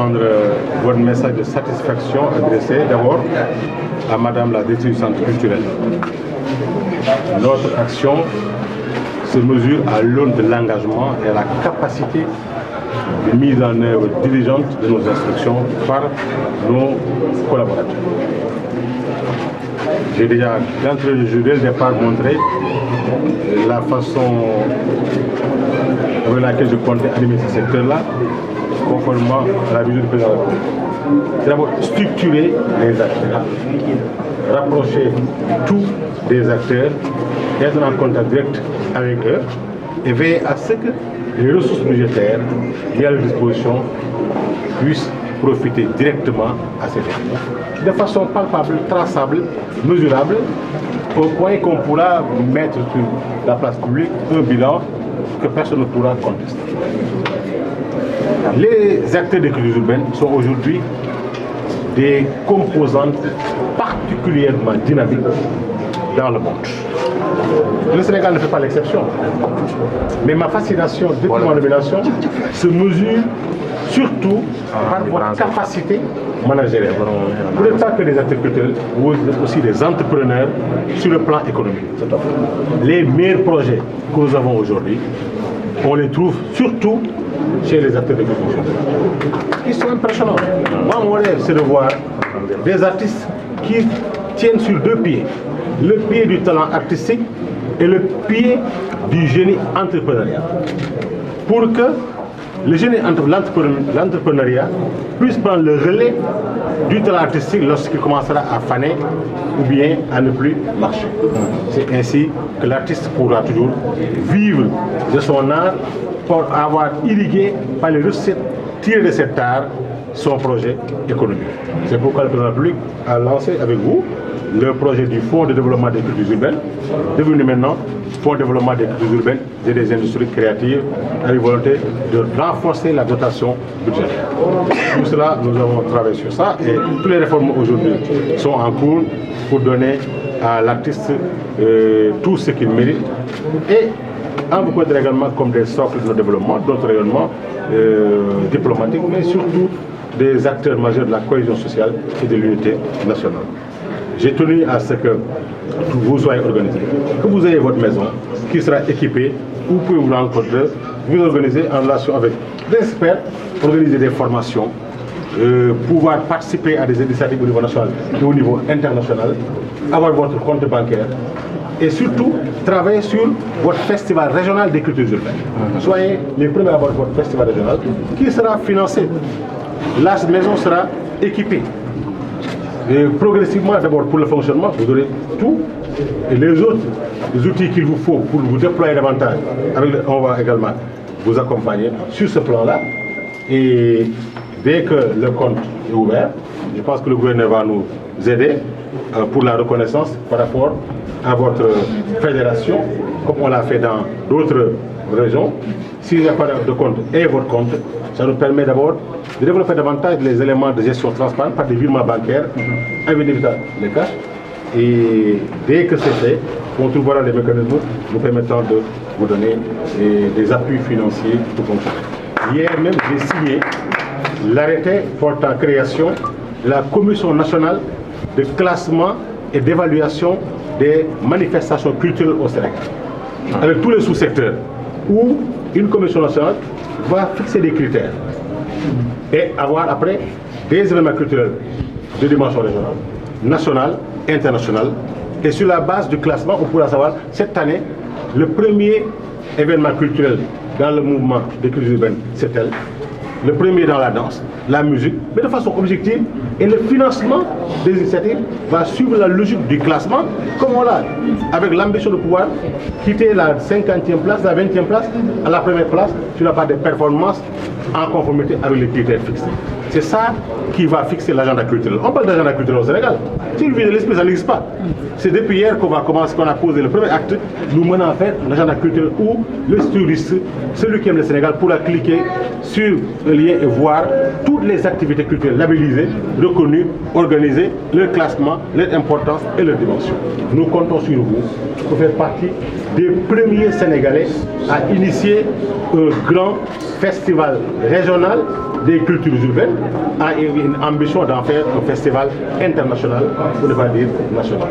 prendre votre message de satisfaction adressé d'abord à Madame la directrice du centre culturel. Notre action se mesure à l'aune de l'engagement et à la capacité de mise en œuvre diligente de nos instructions par nos collaborateurs. J'ai déjà, d'entrée de jeu, dès le départ, montré la façon avec laquelle je comptais animer ce secteur-là, conformément à la vision du président de la République. C'est d'abord structurer les acteurs, rapprocher tous des acteurs, être en contact direct avec eux et veiller à ce que les ressources budgétaires mis à leur disposition puissent profiter directement à ces gens, de façon palpable, traçable, mesurable, au point qu'on pourra mettre sur la place publique un bilan que personne ne pourra contester. Les acteurs des cultures urbaines sont aujourd'hui des composantes particulièrement dynamiques dans le monde. Le Sénégal ne fait pas l'exception. Mais ma fascination depuis ma nomination se mesure surtout par votre capacité managériale. Vous n'êtes pas que des acteurs culturels, vous êtes aussi des entrepreneurs sur le plan économique. Les meilleurs projets que nous avons aujourd'hui, on les trouve surtout chez les acteurs de culture. Ils sont impressionnants. Moi, mon rêve, c'est de voir des artistes qui tiennent sur deux pieds. Le pied du talent artistique et le pied du génie entrepreneurial. Pour que le génie l'entrepreneuriat puisse prendre le relais du talent artistique lorsqu'il commencera à faner ou bien à ne plus marcher. C'est ainsi que l'artiste pourra toujours vivre de son art pour avoir irrigué par les recettes tirées de cet art son projet économique. C'est pourquoi le président de la République a lancé avec vous le projet du Fonds de développement des cultures urbaines, devenu maintenant Fonds de développement des cultures urbaines et des industries créatives, avec volonté de renforcer la dotation budgétaire. Tout cela, nous avons travaillé sur ça et toutes les réformes aujourd'hui sont en cours pour donner à l'artiste tout ce qu'il mérite et en vous considérant également comme des socles de notre développement, d'autres rayonnements diplomatiques, mais surtout des acteurs majeurs de la cohésion sociale et de l'unité nationale. J'ai tenu à ce que vous soyez organisés, que vous ayez votre maison qui sera équipée, où vous pouvez vous rencontrer, vous organiser en relation avec des experts, organiser des formations, pouvoir participer à des initiatives au niveau national et au niveau international, avoir votre compte bancaire et surtout travailler sur votre festival régional des cultures urbaines. Soyez les premiers à avoir votre festival régional qui sera financé. Là, cette maison sera équipée. Et progressivement, d'abord pour le fonctionnement, vous aurez tout et les autres outils qu'il vous faut pour vous déployer davantage. On va également vous accompagner sur ce plan-là. Et dès que le compte est ouvert, je pense que le gouvernement va nous aider pour la reconnaissance par rapport à votre fédération, comme on l'a fait dans d'autres régions. S'il n'y a pas de compte et votre compte, ça nous permet d'abord de développer davantage les éléments de gestion transparente par des virements bancaires, avec les cash. Et dès que c'est fait, on trouvera les mécanismes nous permettant de vous donner des appuis financiers pour fonctionner. Hier même, j'ai signé l'arrêté portant création de la Commission nationale de classement et d'évaluation des manifestations culturelles au Sénégal, avec tous les sous-secteurs, où une commission nationale va fixer des critères et avoir après des événements culturels de dimension régionale, nationale, internationale. Et sur la base du classement, on pourra savoir cette année, le premier événement culturel dans le mouvement des cultures urbaines, c'est tel. Le premier dans la danse, la musique, mais de façon objective. Et le financement des initiatives va suivre la logique du classement, comme on l'a, avec l'ambition de pouvoir quitter la 50e place, la 20e place, à la première place, sur la base des performances en conformité avec les critères fixés. C'est ça qui va fixer l'agenda culturel. On parle d'agenda culturel au Sénégal. Si le vide de l'esprit, ça n'existe pas. C'est depuis hier qu'on va commencer, qu'on a posé le premier acte, nous menant à faire l'agenda culturel où le touriste, celui qui aime le Sénégal, pourra cliquer sur lien et voir toutes les activités culturelles labellisées, reconnues, organisées, leur classement, leur importance et leur dimension. Nous comptons sur vous pour faire partie des premiers Sénégalais à initier un grand festival régional des cultures urbaines, a une ambition d'en faire un festival international, pour ne pas dire national.